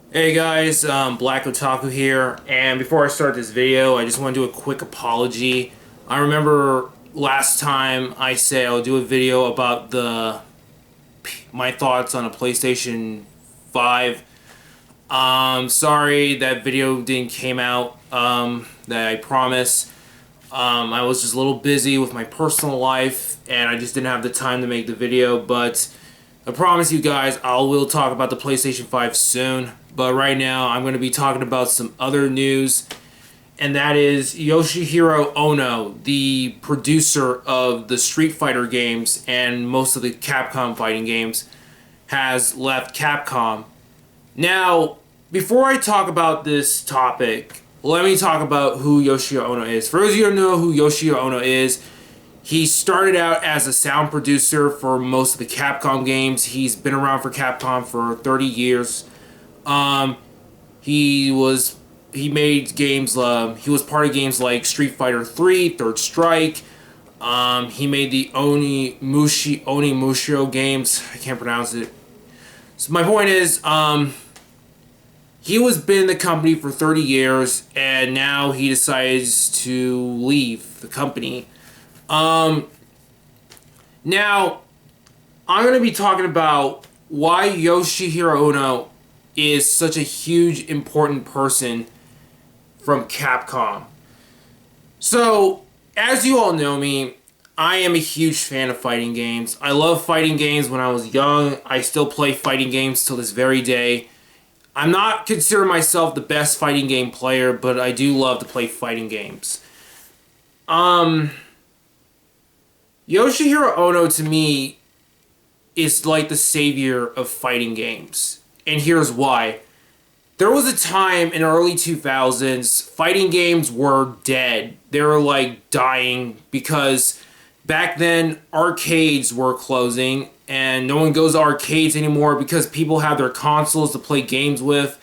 Hey guys, Black Otaku here, and before I start this video, I just want to do a quick apology. I remember last time I said I'll do a video about my thoughts on a PlayStation 5. Sorry that video didn't came out, that I promised. I was just a little busy with my personal life, and I just didn't have the time to make the video, but I promise you guys I will talk about the PlayStation 5 soon. But right now, I'm going to be talking about some other news, and that is Yoshihiro Ono, the producer of the Street Fighter games and most of the Capcom fighting games, has left Capcom. Now, before I talk about this topic, let me talk about who Yoshihiro Ono is. For those of you who don't know who Yoshihiro Ono is, he started out as a sound producer for most of the Capcom games. He's been around for Capcom for 30 years. Um, he made games. He was part of games like Street Fighter 3, Third Strike. He made the Oni Mushio games. I can't pronounce it. So my point is, he was been in the company for 30 years, and now he decides to leave the company. Um, Now I'm going to be talking about why Yoshihiro Ono is such a huge, important person from Capcom. So, as you all know me, I am a huge fan of fighting games. I love fighting games when I was young. I still play fighting games till this very day. I'm not consider myself the best fighting game player, but I do love to play fighting games. Um, Yoshihiro Ono to me is like the savior of fighting games. And here's why. There was a time in the early 2000s, fighting games were dead. They were like dying because back then arcades were closing and no one goes to arcades anymore because people have their consoles to play games with.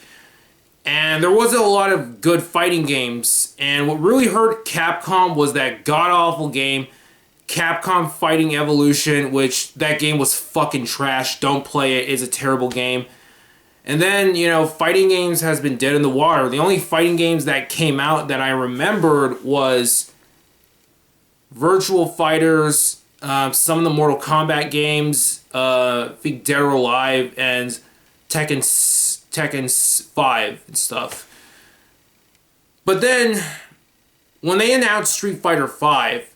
And there wasn't a lot of good fighting games. And what really hurt Capcom was that god-awful game, Capcom Fighting Evolution, which that game was fucking trash. Don't play it. It's a terrible game. And then, fighting games has been dead in the water. The only fighting games that came out that I remembered was Virtual Fighters, some of the Mortal Kombat games, I think Dead or Alive, and Tekken 5 and stuff. But then, when they announced Street Fighter 5,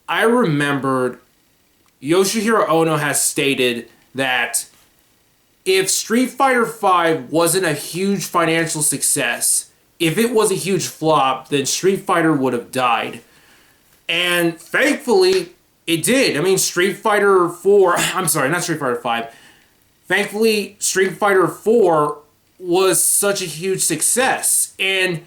I remembered Yoshihiro Ono has stated that if Street Fighter 5 wasn't a huge financial success, if it was a huge flop, then Street Fighter would have died. And thankfully, it did. I mean, Street Fighter 4, I'm sorry, not Street Fighter 5. Thankfully, Street Fighter 4 was such a huge success. And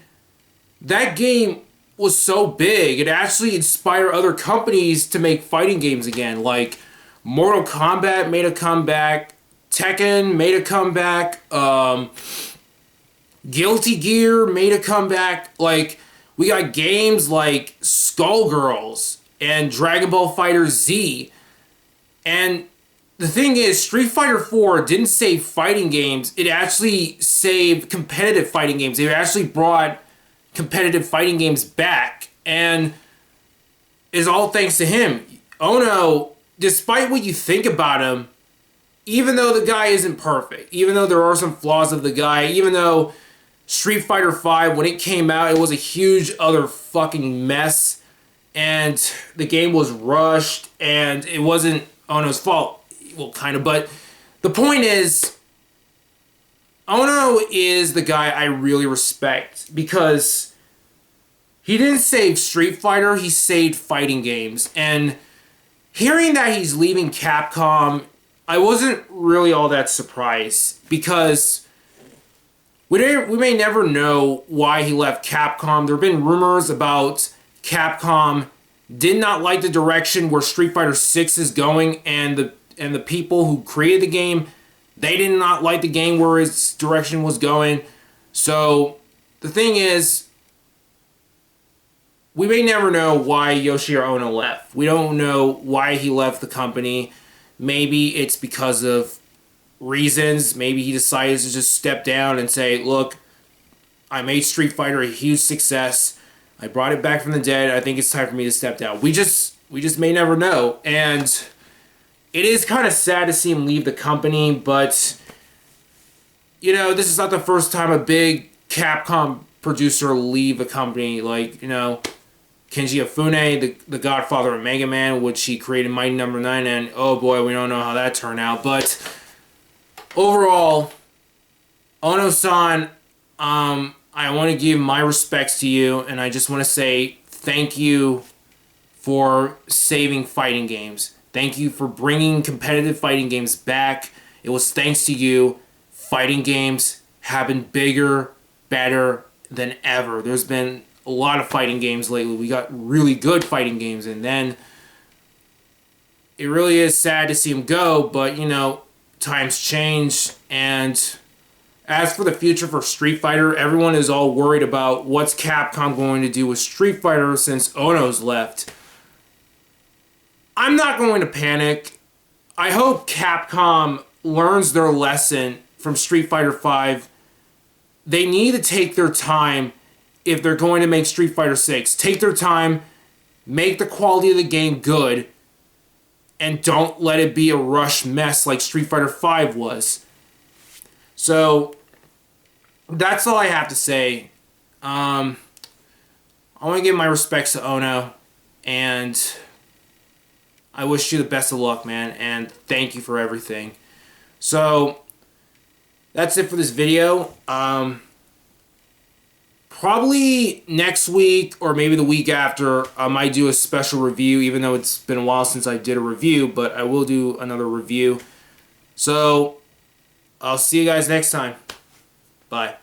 that game was so big, it actually inspired other companies to make fighting games again. Like, Mortal Kombat made a comeback. Tekken made a comeback. Guilty Gear made a comeback. Like, we got games like Skullgirls and Dragon Ball Fighter Z. And the thing is, Street Fighter 4 didn't save fighting games. It actually saved competitive fighting games. They actually brought competitive fighting games back. And it's all thanks to him. Ono, despite what you think about him, even though the guy isn't perfect, even though there are some flaws of the guy, even though Street Fighter 5, when it came out, it was a huge other fucking mess, and the game was rushed, and it wasn't Ono's fault. Well, kind of, but the point is, Ono is the guy I really respect, because he didn't save Street Fighter, he saved fighting games, and hearing that he's leaving Capcom, I wasn't really all that surprised because we may never know why he left Capcom. There have been rumors about Capcom did not like the direction where Street Fighter 6 is going, and the people who created the game, they did not like the game where its direction was going. So the thing is, we may never know why Yoshihiro Ono left. We don't know why he left the company. Maybe it's because of reasons. Maybe he decides to just step down and say, look, I made Street Fighter a huge success. I brought it back from the dead. I think it's time for me to step down. We just may never know. And it is kind of sad to see him leave the company, but you know, this is not the first time a big Capcom producer leave a company. Like, you know, Kenji Ifune, the godfather of Mega Man, which he created Mighty Number 9, and oh boy, we don't know how that turned out. But overall, Ono-san, I want to give my respects to you, and I just want to say thank you for saving fighting games. Thank you for bringing competitive fighting games back. It was thanks to you. Fighting games have been bigger, better than ever. There's been a lot of fighting games lately. We got really good fighting games, and then it really is sad to see them go, but, you know, times change, and as for the future for Street Fighter, everyone is all worried about what's Capcom going to do with Street Fighter since Ono's left. I'm not going to panic. I hope Capcom learns their lesson from Street Fighter V. They need to take their time if they're going to make Street Fighter 6. Take their time, make the quality of the game good, and don't let it be a rush mess like Street Fighter V was. So, that's all I have to say. I want to give my respects to Ono, and I wish you the best of luck, man, and thank you for everything. So, that's it for this video. Probably next week or maybe the week after, I might do a special review, even though it's been a while since I did a review, but I will do another review. So, I'll see you guys next time. Bye.